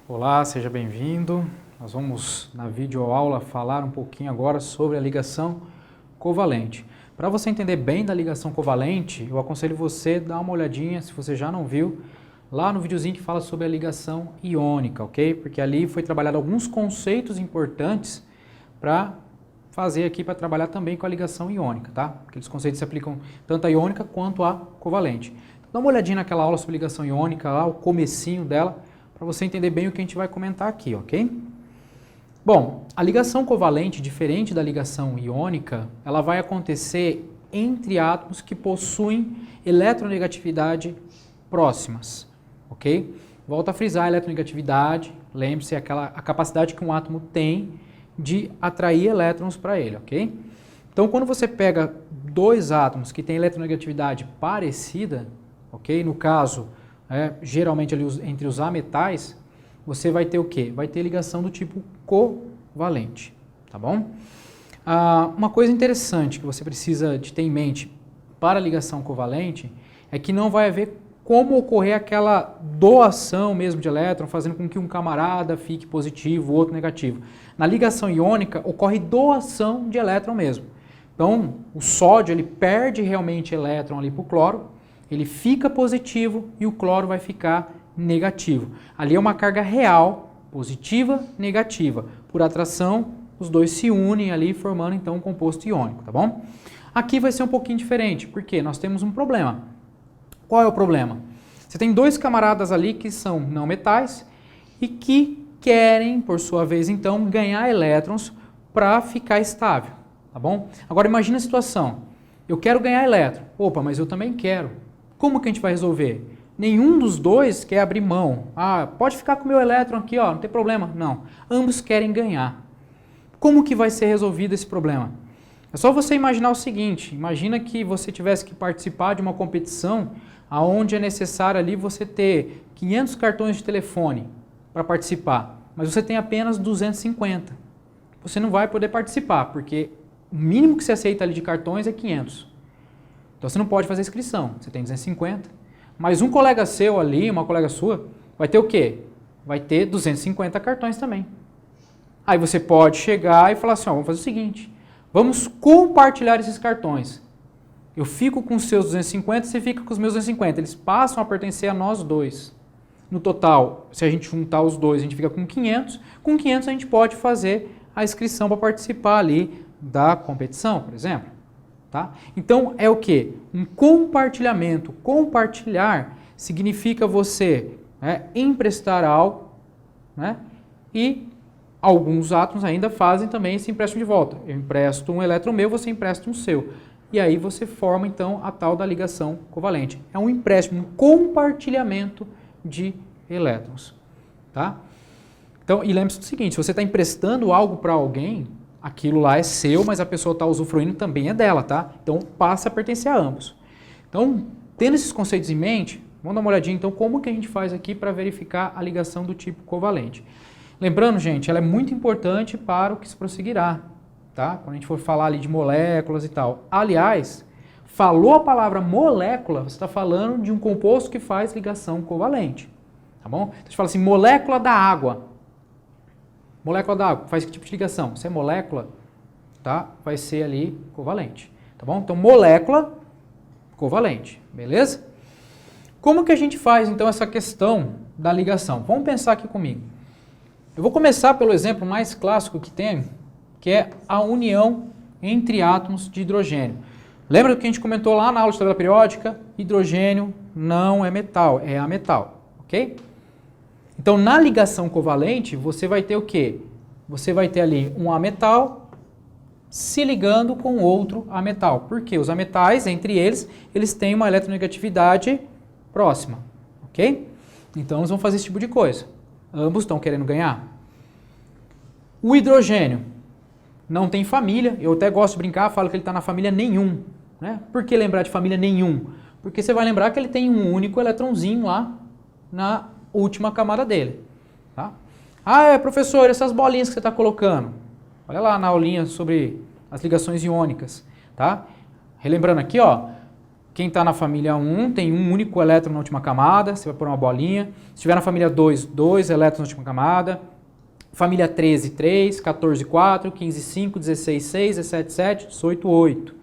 Olá, seja bem-vindo. Nós vamos, na videoaula, falar um pouquinho agora sobre a ligação covalente. Para você entender bem da ligação covalente, eu aconselho você a dar uma olhadinha, se você já não viu, lá no videozinho que fala sobre a ligação iônica, ok? Porque ali foi trabalhado alguns conceitos importantes para fazer aqui, para trabalhar também com a ligação iônica, tá? Aqueles conceitos se aplicam tanto à iônica quanto à covalente. Então, dá uma olhadinha naquela aula sobre ligação iônica, lá o comecinho dela, para você entender bem o que a gente vai comentar aqui, ok? Bom, a ligação covalente, diferente da ligação iônica, ela vai acontecer entre átomos que possuem eletronegatividade próximas, ok? Volto a frisar a eletronegatividade, lembre-se, a capacidade que um átomo tem de atrair elétrons para ele, ok? Então, quando você pega dois átomos que têm eletronegatividade parecida, ok? No caso, geralmente ali entre os ametais, você vai ter o quê? Vai ter ligação do tipo covalente, tá bom? Uma coisa interessante que você precisa de ter em mente para a ligação covalente é que não vai haver como ocorrer aquela doação mesmo de elétron, fazendo com que um camarada fique positivo, o outro negativo. Na ligação iônica ocorre doação de elétron mesmo. Então, o sódio ele perde realmente elétron ali para o cloro, ele fica positivo e o cloro vai ficar negativo. Ali é uma carga real, positiva, negativa. Por atração, os dois se unem ali formando então um composto iônico, tá bom? Aqui vai ser um pouquinho diferente, porque nós temos um problema. Qual é o problema? Você tem dois camaradas ali que são não metais e que querem, por sua vez então, ganhar elétrons para ficar estável, tá bom? Agora imagina a situação. Eu quero ganhar elétron. Opa, mas eu também quero. Como que a gente vai resolver? Nenhum dos dois quer abrir mão. Pode ficar com o meu elétron aqui, ó, não tem problema. Não, ambos querem ganhar. Como que vai ser resolvido esse problema? É só você imaginar o seguinte, imagina que você tivesse que participar de uma competição onde é necessário ali você ter 500 cartões de telefone para participar, mas você tem apenas 250. Você não vai poder participar, porque o mínimo que se aceita ali de cartões é 500. Então você não pode fazer inscrição, você tem 250, mas um colega seu ali, uma colega sua, vai ter o quê? Vai ter 250 cartões também. Aí você pode chegar e falar assim, vamos fazer o seguinte, vamos compartilhar esses cartões. Eu fico com os seus 250, você fica com os meus 250, eles passam a pertencer a nós dois. No total, se a gente juntar os dois, a gente fica com 500 a gente pode fazer a inscrição para participar ali da competição, por exemplo. Tá? Então, é o que? Um compartilhamento. Compartilhar significa você emprestar algo, né? E alguns átomos ainda fazem também esse empréstimo de volta. Eu empresto um elétron meu, você empresta um seu. E aí você forma, então, a tal da ligação covalente. É um empréstimo, um compartilhamento de elétrons. Tá? Então, e lembre-se do seguinte, se você está emprestando algo para alguém, aquilo lá é seu, mas a pessoa está usufruindo também é dela, tá? Então, passa a pertencer a ambos. Então, tendo esses conceitos em mente, vamos dar uma olhadinha, então, como que a gente faz aqui para verificar a ligação do tipo covalente. Lembrando, gente, ela é muito importante para o que se prosseguirá, tá? Quando a gente for falar ali de moléculas e tal. Aliás, falou a palavra molécula, você está falando de um composto que faz ligação covalente, tá bom? Então, a gente fala assim, molécula da água. Molécula da água, faz que tipo de ligação? Se é molécula, tá? Vai ser ali covalente, tá bom? Então, molécula covalente, beleza? Como que a gente faz, então, essa questão da ligação? Vamos pensar aqui comigo. Eu vou começar pelo exemplo mais clássico que tem, que é a união entre átomos de hidrogênio. Lembra do que a gente comentou lá na aula de tabela periódica? Hidrogênio não é metal, é ametal, ok? Então, na ligação covalente, você vai ter o quê? Você vai ter ali um ametal se ligando com outro ametal. Por quê? Os ametais, entre eles, eles têm uma eletronegatividade próxima, ok? Então, eles vão fazer esse tipo de coisa. Ambos estão querendo ganhar. O hidrogênio não tem família. Eu até gosto de brincar, falo que ele está na família nenhum. Né? Por que lembrar de família nenhum? Porque você vai lembrar que ele tem um único eletronzinho lá na última camada dele. Tá? Professor, essas bolinhas que você está colocando, Olha lá na aulinha sobre as ligações iônicas, tá? Relembrando aqui, ó, quem está na família 1 tem um único elétron na última camada, você vai pôr uma bolinha. Se estiver na família 2, 2 elétrons na última camada. Família 13, 3, 14, 4, 15, 5, 16, 6, 17, 7, 18, 8,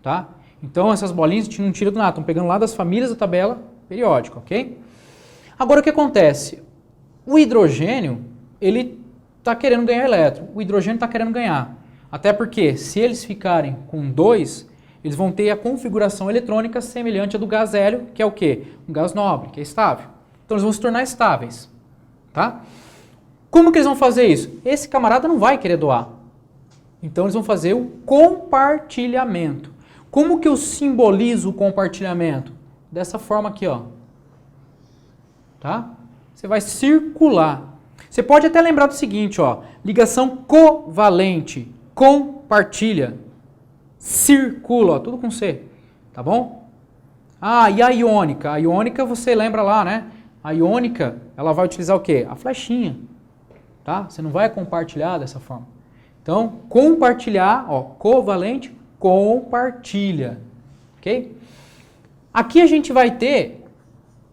tá? Então essas bolinhas a gente não tira do nada, estão pegando lá das famílias da tabela periódica, ok? Agora o que acontece? O hidrogênio, ele está querendo ganhar elétron, o hidrogênio está querendo ganhar. Até porque, se eles ficarem com 2, eles vão ter a configuração eletrônica semelhante à do gás hélio, que é o quê? Um gás nobre, que é estável. Então eles vão se tornar estáveis, tá? Como que eles vão fazer isso? Esse camarada não vai querer doar. Então eles vão fazer o compartilhamento. Como que eu simbolizo o compartilhamento? Dessa forma aqui, ó. Tá? Você vai circular. Você pode até lembrar do seguinte, ó. Ligação covalente. Compartilha. Circula, ó, tudo com C. Tá bom? Ah, e a iônica? A iônica você lembra lá, né? A iônica, ela vai utilizar o quê? A flechinha. Tá? Você não vai compartilhar dessa forma. Então, compartilhar, ó, covalente, compartilha. Ok? Aqui a gente vai ter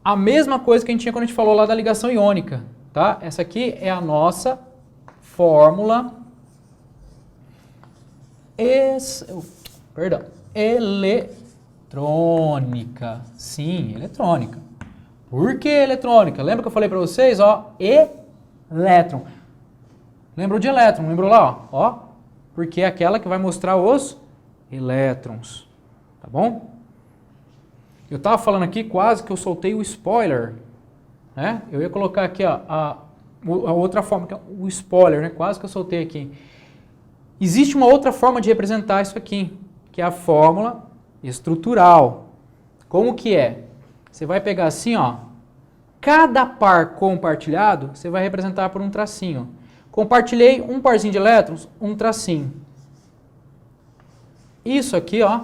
a mesma coisa que a gente tinha quando a gente falou lá da ligação iônica. Tá? Essa aqui é a nossa fórmula eletrônica. Sim, eletrônica. Por que eletrônica? Lembra que eu falei para vocês? Ó, elétron. Lembrou de elétron? Lembrou lá? Ó, porque é aquela que vai mostrar os elétrons. Tá bom? Eu estava falando aqui, quase que eu soltei o spoiler. Né? Eu ia colocar aqui ó, a outra forma, que é o spoiler, né? Quase que eu soltei aqui. Existe uma outra forma de representar isso aqui, que é a fórmula estrutural. Como que é? Você vai pegar assim, ó, cada par compartilhado, você vai representar por um tracinho. Compartilhei um parzinho de elétrons, um tracinho. Isso aqui, ó,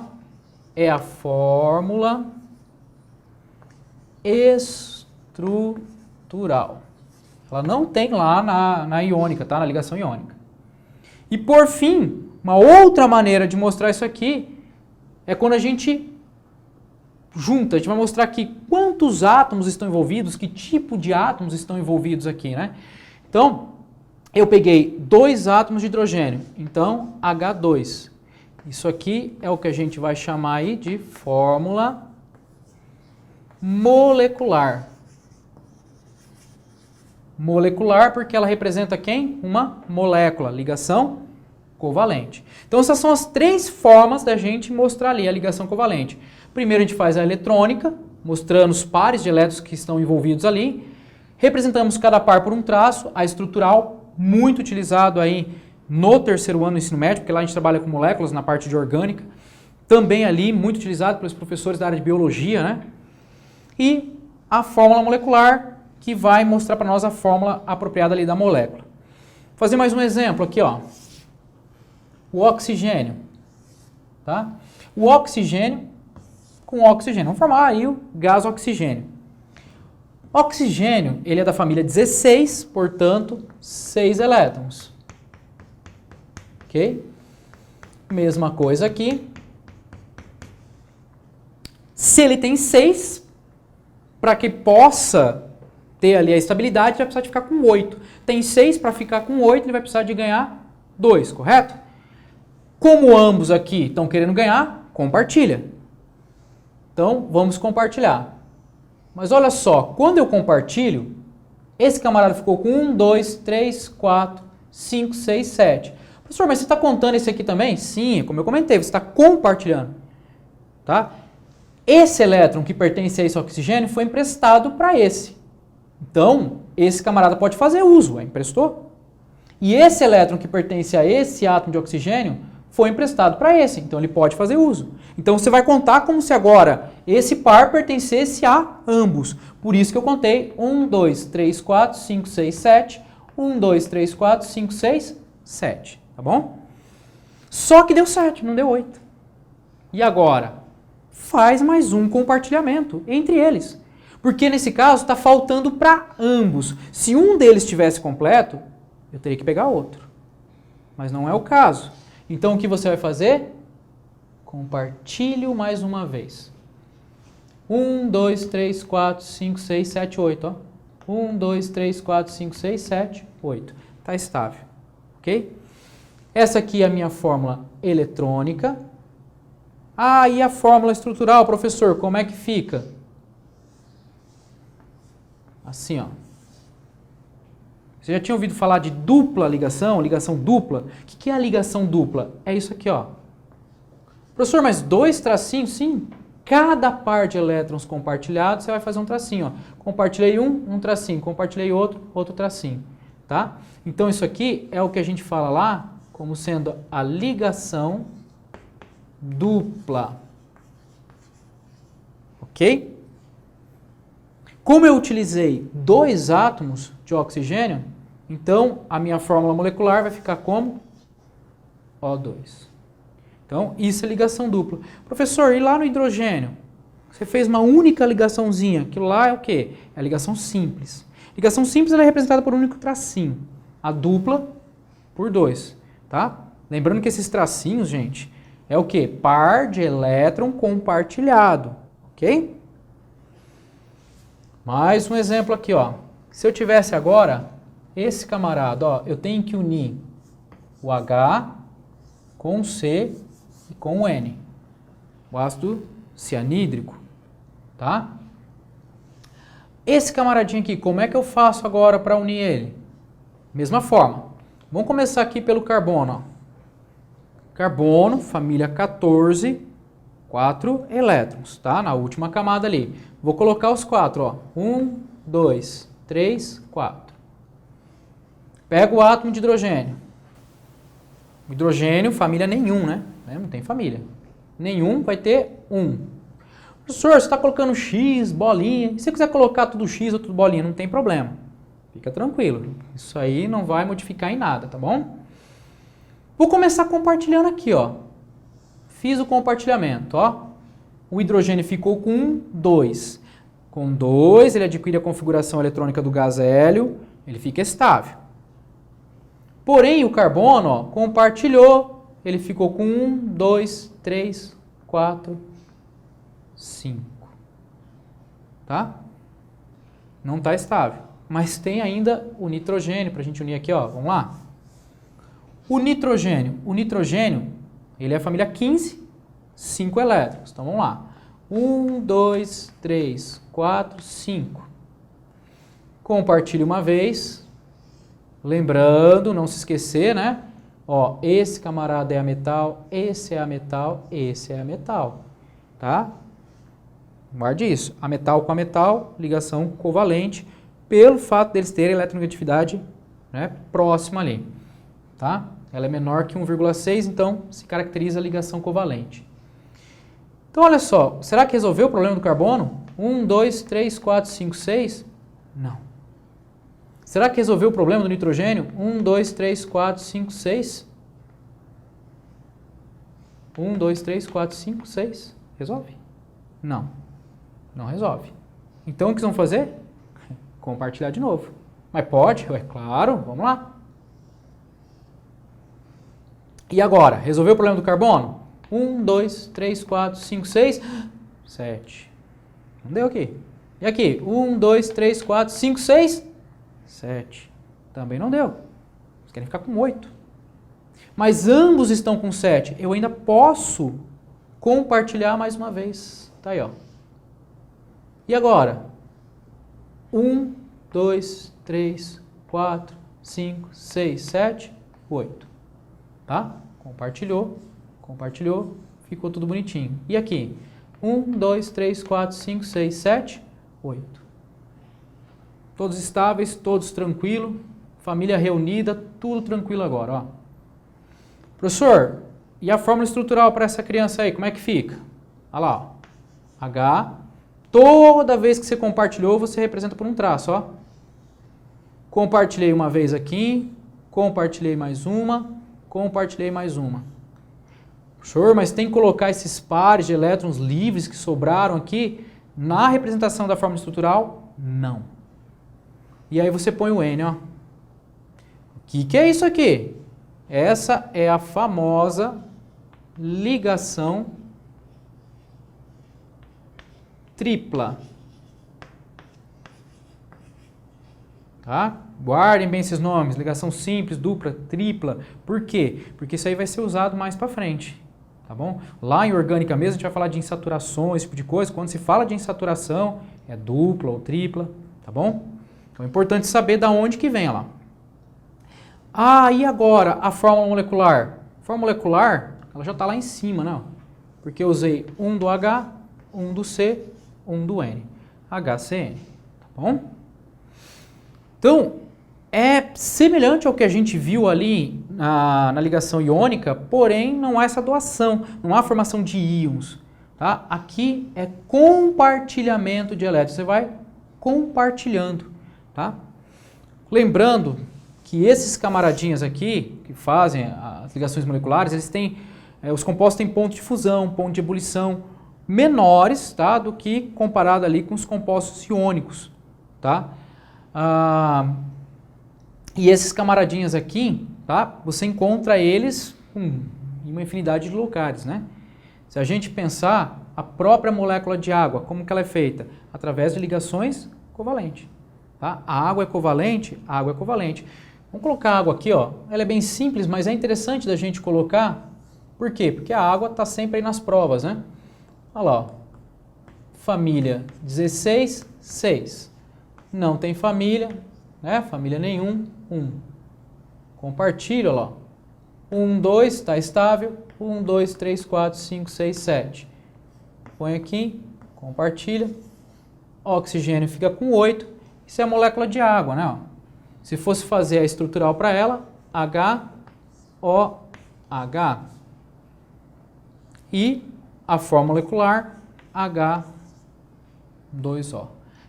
é a fórmula estrutural. Ela não tem lá na iônica, tá? Na ligação iônica. E por fim, uma outra maneira de mostrar isso aqui é quando a gente junta, a gente vai mostrar aqui quantos átomos estão envolvidos, que tipo de átomos estão envolvidos aqui, né? Então, eu peguei 2 átomos de hidrogênio, então H2. Isso aqui é o que a gente vai chamar aí de fórmula molecular. Molecular porque ela representa quem? Uma molécula, ligação covalente. Então essas são as 3 formas da gente mostrar ali a ligação covalente. Primeiro a gente faz a eletrônica, mostrando os pares de elétrons que estão envolvidos ali. Representamos cada par por um traço, a estrutural, muito utilizado aí no 3º ano do ensino médio, porque lá a gente trabalha com moléculas na parte de orgânica. Também ali, muito utilizado pelos professores da área de biologia, né? E a fórmula molecular, que vai mostrar para nós a fórmula apropriada ali da molécula. Vou fazer mais um exemplo aqui, ó. O oxigênio, tá? O oxigênio com oxigênio. Vamos formar aí o gás oxigênio. Oxigênio, ele é da família 16, portanto, 6 elétrons. Ok? Mesma coisa aqui. Se ele tem 6, para que possa ter ali a estabilidade, ele vai precisar de ficar com 8. Tem 6, para ficar com 8, ele vai precisar de ganhar 2, correto? Como ambos aqui estão querendo ganhar, compartilha. Então, vamos compartilhar. Mas olha só, quando eu compartilho, esse camarada ficou com 1, 2, 3, 4, 5, 6, 7. Professor, mas você está contando esse aqui também? Sim, como eu comentei, você está compartilhando. Tá? Esse elétron que pertence a esse oxigênio foi emprestado para esse. Então, esse camarada pode fazer uso, emprestou. E esse elétron que pertence a esse átomo de oxigênio foi emprestado para esse, então ele pode fazer uso. Então você vai contar como se agora esse par pertencesse a ambos. Por isso que eu contei 1, 2, 3, 4, 5, 6, 7. 1, 2, 3, 4, 5, 6, 7. Tá bom? Só que deu 7, não deu 8. E agora? Faz mais um compartilhamento entre eles. Porque nesse caso está faltando para ambos. Se um deles estivesse completo, eu teria que pegar outro. mas não é o caso. Então, o que você vai fazer? Compartilho mais uma vez. 1, 2, 3, 4, 5, 6, 7, 8. Ó. 1, 2, 3, 4, 5, 6, 7, 8. Está estável. Ok? Essa aqui é a minha fórmula eletrônica. Ah, e a fórmula estrutural, professor, como é que fica? Assim, ó. Você já tinha ouvido falar de dupla ligação, ligação dupla? O que é a ligação dupla? É isso aqui, ó. Professor, mas 2 tracinhos? Sim. Cada par de elétrons compartilhados, você vai fazer um tracinho, ó. Compartilhei um tracinho. Compartilhei outro tracinho, tá? Então, isso aqui é o que a gente fala lá como sendo a ligação dupla. Ok? Como eu utilizei 2 átomos de oxigênio, então a minha fórmula molecular vai ficar como? O2. Então, isso é ligação dupla. Professor, e lá no hidrogênio? Você fez uma única ligaçãozinha. Aquilo lá é o quê? É a ligação simples. Ligação simples ela é representada por um único tracinho. A dupla por 2. Tá? Lembrando que esses tracinhos, gente, é o quê? Par de elétron compartilhado. Ok? Mais um exemplo aqui, ó. Se eu tivesse agora esse camarada, ó, eu tenho que unir o H com o C e com o N. O ácido cianídrico, tá? Esse camaradinho aqui, como é que eu faço agora para unir ele? Mesma forma. Vamos começar aqui pelo carbono, ó. Carbono, família 14, 4 elétrons, tá? Na última camada ali. Vou colocar os 4, ó. 1, 2, 3, 4. Pego o átomo de hidrogênio. Hidrogênio, família nenhum, né? Não tem família. Nenhum vai ter 1. Professor, você está colocando X, bolinha. E se você quiser colocar tudo X ou tudo bolinha, não tem problema. Fica tranquilo. Isso aí não vai modificar em nada, tá bom? Vou começar compartilhando aqui, ó. Fiz o compartilhamento, ó. O hidrogênio ficou com 2. Com 2, ele adquire a configuração eletrônica do gás hélio, ele fica estável. Porém, o carbono, ó, compartilhou, ele ficou com 1, 2, 3, 4, 5. Tá? Não está estável. Mas tem ainda o nitrogênio, para a gente unir aqui, ó. Vamos lá? O nitrogênio, ele é a família 15, 5 elétrons. Então, vamos lá. 1, 2, 3, 4, 5. Compartilhe uma vez. Lembrando, não se esquecer, né? Ó, esse camarada é a metal, esse é a metal, esse é a metal. Tá? Guarde isso. A metal com a metal, ligação covalente, pelo fato deles terem eletronegatividade, né, próxima ali. Tá? Ela é menor que 1,6, então se caracteriza a ligação covalente. Então, olha só, será que resolveu o problema do carbono? 1, 2, 3, 4, 5, 6? Não. Será que resolveu o problema do nitrogênio? 1, 2, 3, 4, 5, 6? 1, 2, 3, 4, 5, 6? Resolve? Não. Não resolve. Então, o que vão fazer? Compartilhar de novo. Mas pode? É claro, vamos lá. E agora? Resolveu o problema do carbono? 1, 2, 3, 4, 5, 6, 7. Não deu aqui. E aqui? 1, 2, 3, 4, 5, 6, 7. Também não deu. Vocês querem ficar com 8. Mas ambos estão com 7. Eu ainda posso compartilhar mais uma vez. Tá aí, ó. E agora? 1, 2, 3, 4, 5, 6, 7, 8. Tá? Compartilhou. Compartilhou, ficou tudo bonitinho. E aqui? 1, 2, 3, 4, 5, 6, 7, 8. Todos estáveis, todos tranquilos, família reunida, tudo tranquilo agora, ó. Professor, e a fórmula estrutural para essa criança aí, como é que fica? Olha lá, ó. H, toda vez que você compartilhou, você representa por um traço, ó. Compartilhei uma vez aqui, compartilhei mais uma, compartilhei mais uma. Professor, mas tem que colocar esses pares de elétrons livres que sobraram aqui na representação da fórmula estrutural? Não. E aí você põe o N, ó. O que é isso aqui? Essa é a famosa ligação tripla. Tá? Guardem bem esses nomes, ligação simples, dupla, tripla. Por quê? Porque isso aí vai ser usado mais para frente, tá bom? Lá em orgânica mesmo a gente vai falar de insaturação, esse tipo de coisa. Quando se fala de insaturação, é dupla ou tripla, tá bom? Então é importante saber da onde que vem ela. Ah, e agora a fórmula molecular? A fórmula molecular, ela já está lá em cima, né? Porque eu usei um do H, um do C, um do N. HCN, tá bom? Então, é semelhante ao que a gente viu ali na ligação iônica, porém não há essa doação, não há formação de íons. Tá? Aqui é compartilhamento de elétrons, você vai compartilhando. Tá? Lembrando que esses camaradinhas aqui, que fazem as ligações moleculares, eles têm, os compostos têm ponto de fusão, ponto de ebulição menores, tá? Do que comparado ali com os compostos iônicos. Tá? E esses camaradinhas aqui, tá? Você encontra eles em uma infinidade de lugares, né? Se a gente pensar, a própria molécula de água, como que ela é feita? Através de ligações covalentes. Tá? A água é covalente? A água é covalente. Vamos colocar a água aqui, ó. Ela é bem simples, mas é interessante da gente colocar. Por quê? Porque a água está sempre aí nas provas, né? Olha lá, ó. Família 16, 6. Não tem família, né? Família nenhum, 1. Compartilha, ó. 1, 2, está estável. 1, 2, 3, 4, 5, 6, 7. Põe aqui, compartilha. Oxigênio fica com 8. Isso é a molécula de água, né? Se fosse fazer a estrutural para ela, HOH. E a fórmula molecular, H2O.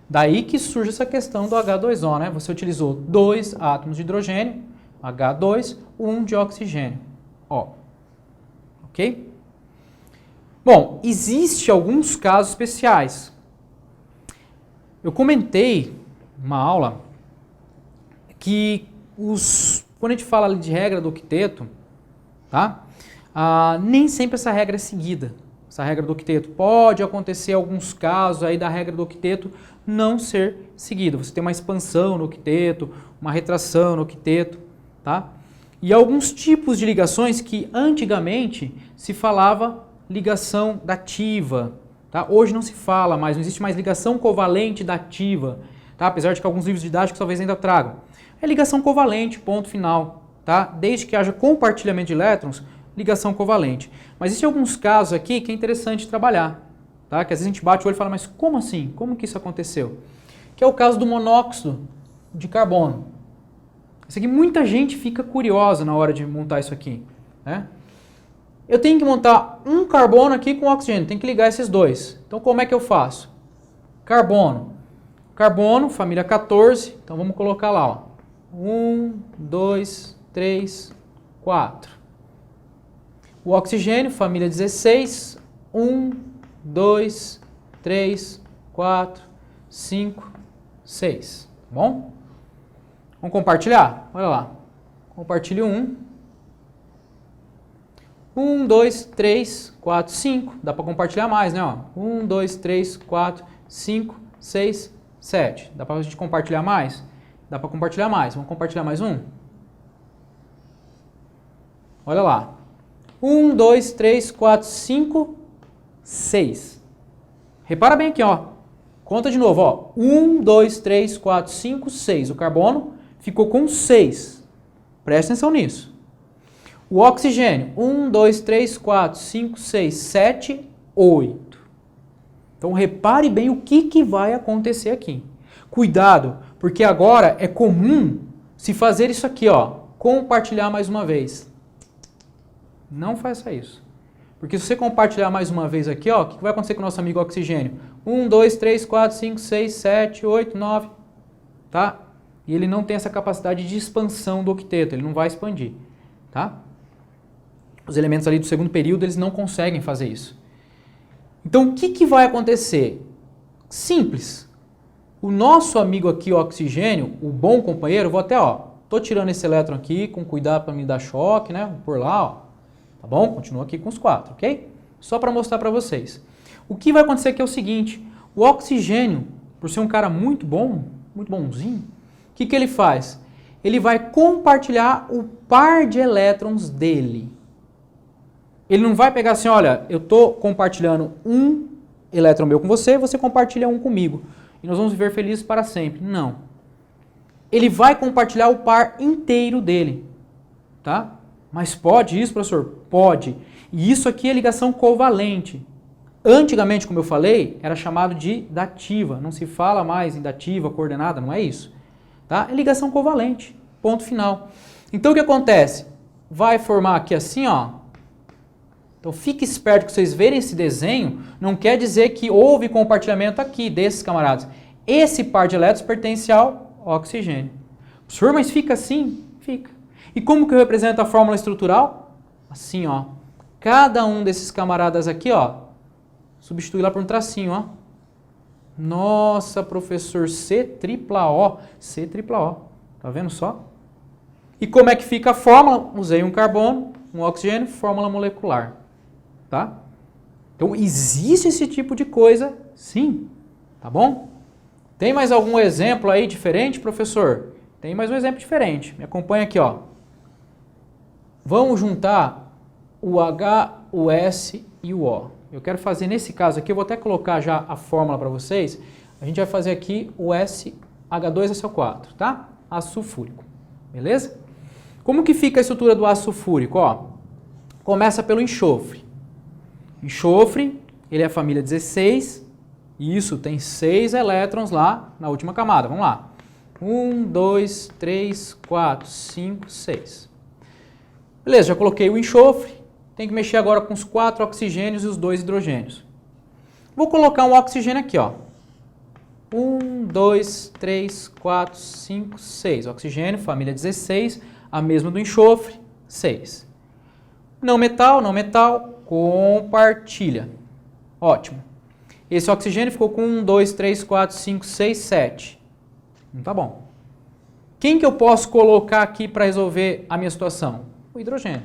Daí que surge essa questão do H2O, né? Você utilizou 2 átomos de hidrogênio, H2, 1 de oxigênio, O. Ok? Bom, existem alguns casos especiais. Eu comentei numa aula que quando a gente fala de regra do octeto, tá? Nem sempre essa regra é seguida. Essa regra do octeto pode acontecer alguns casos aí da regra do octeto não ser seguida. Você tem uma expansão no octeto, uma retração no octeto, tá? E alguns tipos de ligações que antigamente se falava ligação dativa, tá? Hoje não se fala mais, não existe mais ligação covalente dativa, tá? Apesar de que alguns livros didáticos talvez ainda tragam. É ligação covalente, ponto final, tá? Desde que haja compartilhamento de elétrons, ligação covalente. Mas existem alguns casos aqui que é interessante trabalhar, tá? Que às vezes a gente bate o olho e fala, mas como assim? Como que isso aconteceu? Que é o caso do monóxido de carbono. Isso aqui muita gente fica curiosa na hora de montar isso aqui, né? Eu tenho que montar um carbono aqui com oxigênio, tem que ligar esses dois. Então como é que eu faço? Carbono. Carbono, família 14, então vamos colocar lá, ó. 1, 2, 3, 4. O oxigênio, família 16, 1, 2, 3, 4, 5, 6. Tá bom? Vamos compartilhar? Olha lá. Compartilho 1. 1, 2, 3, 4, 5. Dá para compartilhar mais, né? 1, 2, 3, 4, 5, 6, 7. Dá para a gente compartilhar mais? Dá para compartilhar mais. Vamos compartilhar mais um? Olha lá. 1, 2, 3, 4, 5, 6. Repara bem aqui, ó. Conta de novo, ó. 1, 2, 3, 4, 5, 6. O carbono ficou com 6. Presta atenção nisso. O oxigênio, 1, 2, 3, 4, 5, 6, 7, 8. Então repare bem o que vai acontecer aqui. Cuidado, porque agora é comum se fazer isso aqui, ó. Compartilhar mais uma vez. Não faça isso. Porque se você compartilhar mais uma vez aqui, ó, o que vai acontecer com o nosso amigo oxigênio? 1, 2, 3, 4, 5, 6, 7, 8, 9. Tá? E ele não tem essa capacidade de expansão do octeto, ele não vai expandir. Tá? Os elementos ali do segundo período, eles não conseguem fazer isso. Então, o que vai acontecer? Simples. O nosso amigo aqui, o oxigênio, o bom companheiro, vou até, ó, Tô tirando esse elétron aqui com cuidado para me dar choque, né? Vou pôr lá, ó. Tá bom? Continua aqui com os 4, ok? Só para mostrar para vocês. O que vai acontecer aqui é o seguinte, o oxigênio, por ser um cara muito bom, muito bonzinho, o que ele faz? Ele vai compartilhar o par de elétrons dele. Ele não vai pegar assim, olha, eu estou compartilhando um elétron meu com você, você compartilha um comigo. E nós vamos viver felizes para sempre. Não. Ele vai compartilhar o par inteiro dele. Tá? Mas pode isso, professor? Pode. E isso aqui é ligação covalente. Antigamente, como eu falei, era chamado de dativa. Não se fala mais em dativa, coordenada, não é isso. Tá? É ligação covalente. Ponto final. Então o que acontece? Vai formar aqui assim, ó. Então fique esperto que vocês verem esse desenho, não quer dizer que houve compartilhamento aqui desses camaradas. Esse par de elétrons pertence ao oxigênio. Professor, mas fica assim? Fica. E como que eu represento a fórmula estrutural? Assim, ó. Cada um desses camaradas aqui, ó, substitui lá por um tracinho, ó. Nossa, professor, C-tripla-O. C-tripla-O. Tá vendo só? E como é que fica a fórmula? Usei um carbono, um oxigênio, fórmula molecular. Tá? Então, existe esse tipo de coisa, sim. Tá bom? Tem mais algum exemplo aí diferente, professor? Tem mais um exemplo diferente. Me acompanha aqui, ó. Vamos juntar o H, o S e o O. Eu quero fazer nesse caso aqui, eu vou até colocar já a fórmula para vocês. A gente vai fazer aqui o SH2SO4, tá? Ácido sulfúrico. Beleza? Como que fica a estrutura do ácido sulfúrico? Ó, começa pelo enxofre. Enxofre, ele é a família 16, e isso tem 6 elétrons lá na última camada. Vamos lá. 1, 2, 3, 4, 5, 6. Beleza, já coloquei o enxofre. Tem que mexer agora com os 4 oxigênios e os 2 hidrogênios. Vou colocar um oxigênio aqui, ó. 1, 2, 3, 4, 5, 6. Oxigênio, família 16, a mesma do enxofre, 6. Não metal, compartilha. Ótimo. Esse oxigênio ficou com 1, 2, 3, 4, 5, 6, 7. Não tá bom. Quem que eu posso colocar aqui para resolver a minha situação? O hidrogênio.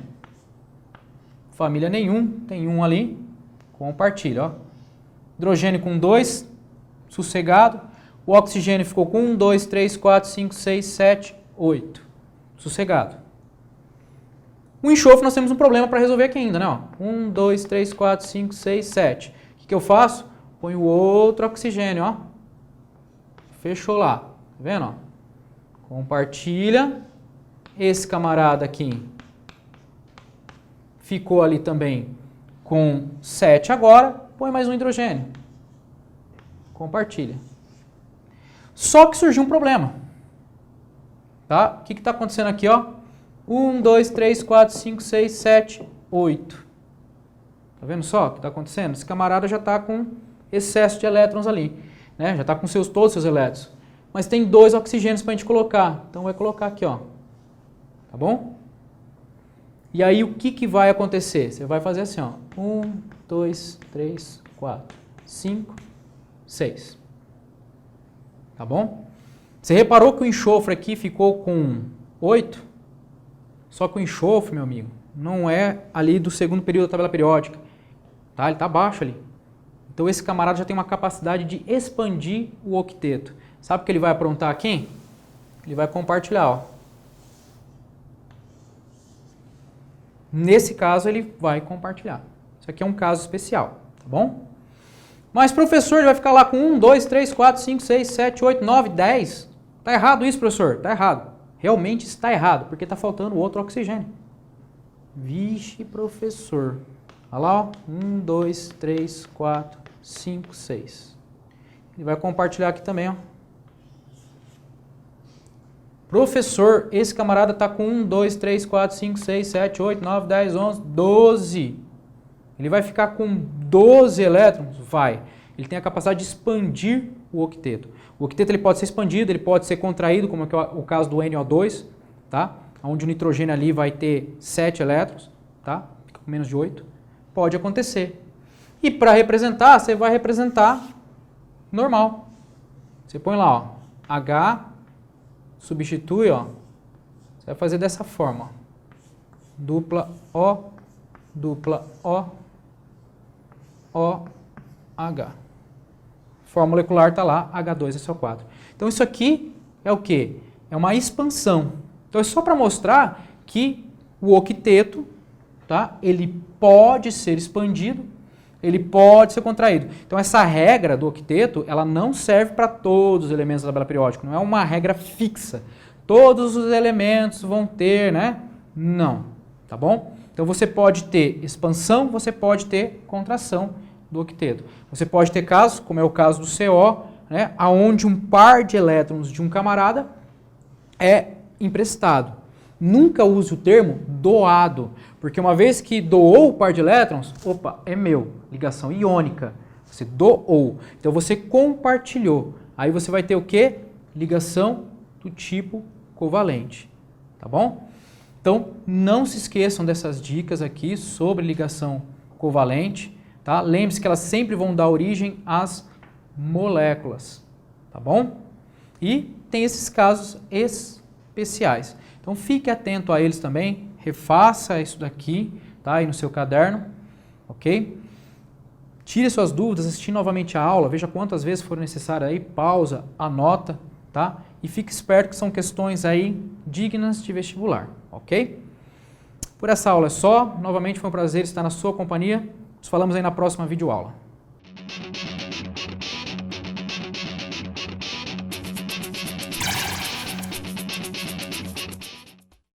Família nenhum, tem um ali, compartilha, ó. Hidrogênio com 2, sossegado. O oxigênio ficou com 1, 2, 3, 4, 5, 6, 7, 8. Sossegado. O enxofre nós temos um problema para resolver aqui ainda, né? Ó. 1, 2, 3, 4, 5, 6, 7. O que eu faço? Ponho outro oxigênio, ó. Fechou lá. Tá vendo? Ó? Compartilha. Esse camarada aqui ficou ali também com 7 agora. Põe mais um hidrogênio. Compartilha. Só que surgiu um problema. Tá? O que está acontecendo aqui, ó? 1, 2, 3, 4, 5, 6, 7, 8. Tá vendo só o que está acontecendo? Esse camarada já está com excesso de elétrons ali. Né? Já está com todos os seus elétrons. Mas tem 2 oxigênios para a gente colocar. Então vai colocar aqui, ó. Tá bom? E aí o que vai acontecer? Você vai fazer assim, ó. 1, 2, 3, 4, 5, 6. Tá bom? Você reparou que o enxofre aqui ficou com 8? Só que o enxofre, meu amigo, não é ali do segundo período da tabela periódica. Tá? Ele está abaixo ali. Então esse camarada já tem uma capacidade de expandir o octeto. Sabe o que ele vai aprontar aqui? Ele vai compartilhar, ó. Nesse caso ele vai compartilhar. Isso aqui é um caso especial, tá bom? Mas professor, ele vai ficar lá com 1, 2, 3, 4, 5, 6, 7, 8, 9, 10. Tá errado isso, professor? Tá errado. Realmente está errado, porque está faltando outro oxigênio. Vixe, professor. Olha lá, ó. 1, 2, 3, 4, 5, 6. Ele vai compartilhar aqui também, ó. Professor, esse camarada está com 1, 2, 3, 4, 5, 6, 7, 8, 9, 10, 11, 12. Ele vai ficar com 12 elétrons? Vai. Ele tem a capacidade de expandir o octeto. O octeto ele pode ser expandido, ele pode ser contraído, como é o caso do NO2, tá? Onde o nitrogênio ali vai ter 7 elétrons, tá? Fica com menos de 8. Pode acontecer. E para representar, você vai representar normal. Você põe lá, ó, H, substitui, ó, vai fazer dessa forma. Dupla O, OH. Fórmula molecular está lá, H2SO4. Então isso aqui é o quê? É uma expansão. Então é só para mostrar que o octeto, tá? Ele pode ser expandido, ele pode ser contraído. Então essa regra do octeto, ela não serve para todos os elementos da tabela periódica, não é uma regra fixa. Todos os elementos vão ter, né? Não, tá bom? Então você pode ter expansão, você pode ter contração do octeto. Você pode ter casos, como é o caso do CO, né, onde um par de elétrons de um camarada é emprestado. Nunca use o termo doado, porque uma vez que doou o par de elétrons, opa, é meu, ligação iônica. Você doou, então você compartilhou. Aí você vai ter o quê? Ligação do tipo covalente, tá bom? Então, não se esqueçam dessas dicas aqui sobre ligação covalente, tá? Lembre-se que elas sempre vão dar origem às moléculas, tá bom? E tem esses casos especiais. Então, fique atento a eles também, refaça isso daqui, tá? Aí no seu caderno, ok? Tire suas dúvidas, assistir novamente a aula, veja quantas vezes for necessário aí, pausa, anota, tá? E fique esperto que são questões aí dignas de vestibular, ok? Por essa aula é só, novamente foi um prazer estar na sua companhia, nos falamos aí na próxima videoaula.